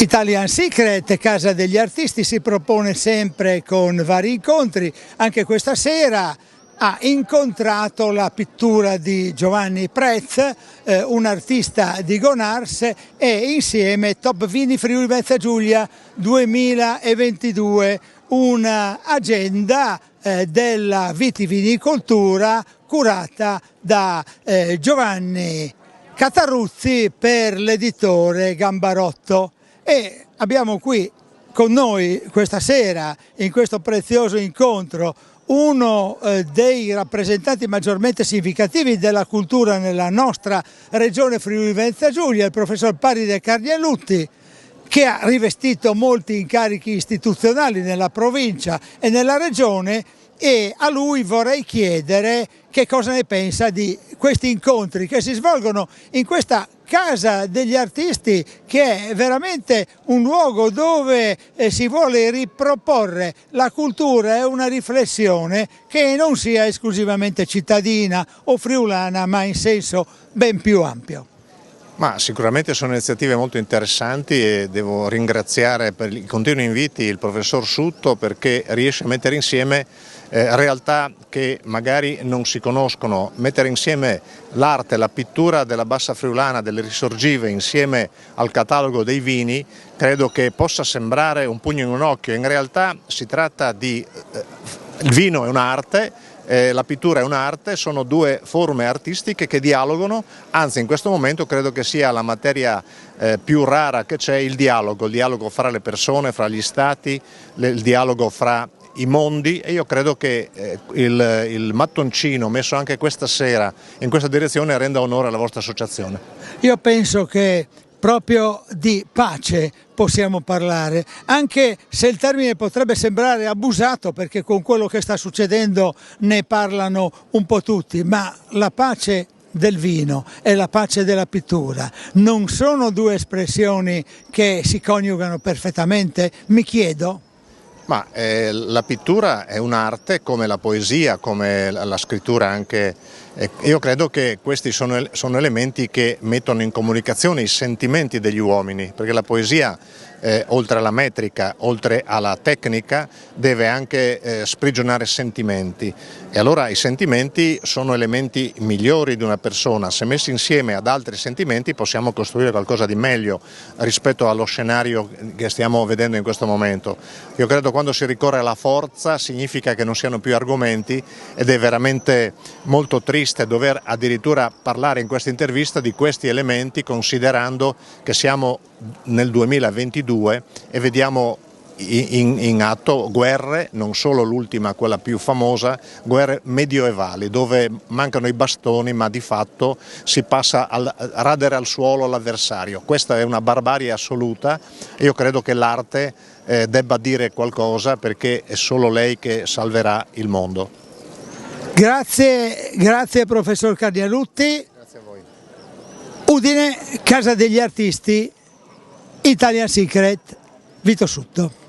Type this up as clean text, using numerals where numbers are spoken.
Italian Secret, Casa degli Artisti, si propone sempre con vari incontri. Anche questa sera ha incontrato la pittura di Giovanni Prez, un artista di Gonars, e insieme Top Vini Friuli Venezia Giulia 2022, un'agenda della vitivinicoltura curata da Giovanni Catarruzzi per l'editore Gambarotto. E abbiamo qui con noi questa sera, in questo prezioso incontro, uno dei rappresentanti maggiormente significativi della cultura nella nostra regione Friuli Venezia Giulia, il professor Paride Carnielutti, che ha rivestito molti incarichi istituzionali nella provincia e nella regione, e a lui vorrei chiedere che cosa ne pensa di questi incontri che si svolgono in questa Casa degli Artisti, che è veramente un luogo dove si vuole riproporre la cultura e una riflessione che non sia esclusivamente cittadina o friulana, ma in senso ben più ampio. Ma sicuramente sono iniziative molto interessanti e devo ringraziare per i continui inviti il professor Sutto, perché riesce a mettere insieme realtà che magari non si conoscono. Mettere insieme l'arte, la pittura della Bassa Friulana, delle risorgive, insieme al catalogo dei vini, credo che possa sembrare un pugno in un occhio. In realtà si tratta di... il vino è un'arte, la pittura è un'arte, sono due forme artistiche che dialogano, anzi in questo momento credo che sia la materia più rara che c'è, il dialogo fra le persone, fra gli stati, il dialogo fra i mondi, e io credo che il mattoncino messo anche questa sera in questa direzione renda onore alla vostra associazione. Io penso che proprio di pace possiamo parlare, anche se il termine potrebbe sembrare abusato, perché con quello che sta succedendo ne parlano un po' tutti, ma la pace del vino e la pace della pittura non sono due espressioni che si coniugano perfettamente? Mi chiedo. Ma la pittura è un'arte come la poesia, come la scrittura anche. Io credo che questi sono elementi che mettono in comunicazione i sentimenti degli uomini, perché la poesia, oltre alla metrica, oltre alla tecnica, deve anche sprigionare sentimenti, e allora i sentimenti sono elementi migliori di una persona. Se messi insieme ad altri sentimenti possiamo costruire qualcosa di meglio rispetto allo scenario che stiamo vedendo in questo momento. Io credo che quando si ricorre alla forza significa che non siano più argomenti, ed è veramente molto triste dover addirittura parlare in questa intervista di questi elementi, considerando che siamo nel 2022 e vediamo in atto guerre, non solo l'ultima, quella più famosa, guerre medioevali dove mancano i bastoni, ma di fatto si passa a radere al suolo l'avversario. Questa è una barbarie assoluta. Io credo che l'arte debba dire qualcosa, perché è solo lei che salverà il mondo. Grazie professor Carnielutti. Grazie a voi. Udine, Casa degli Artisti, Italian Secret, Vito Sutto.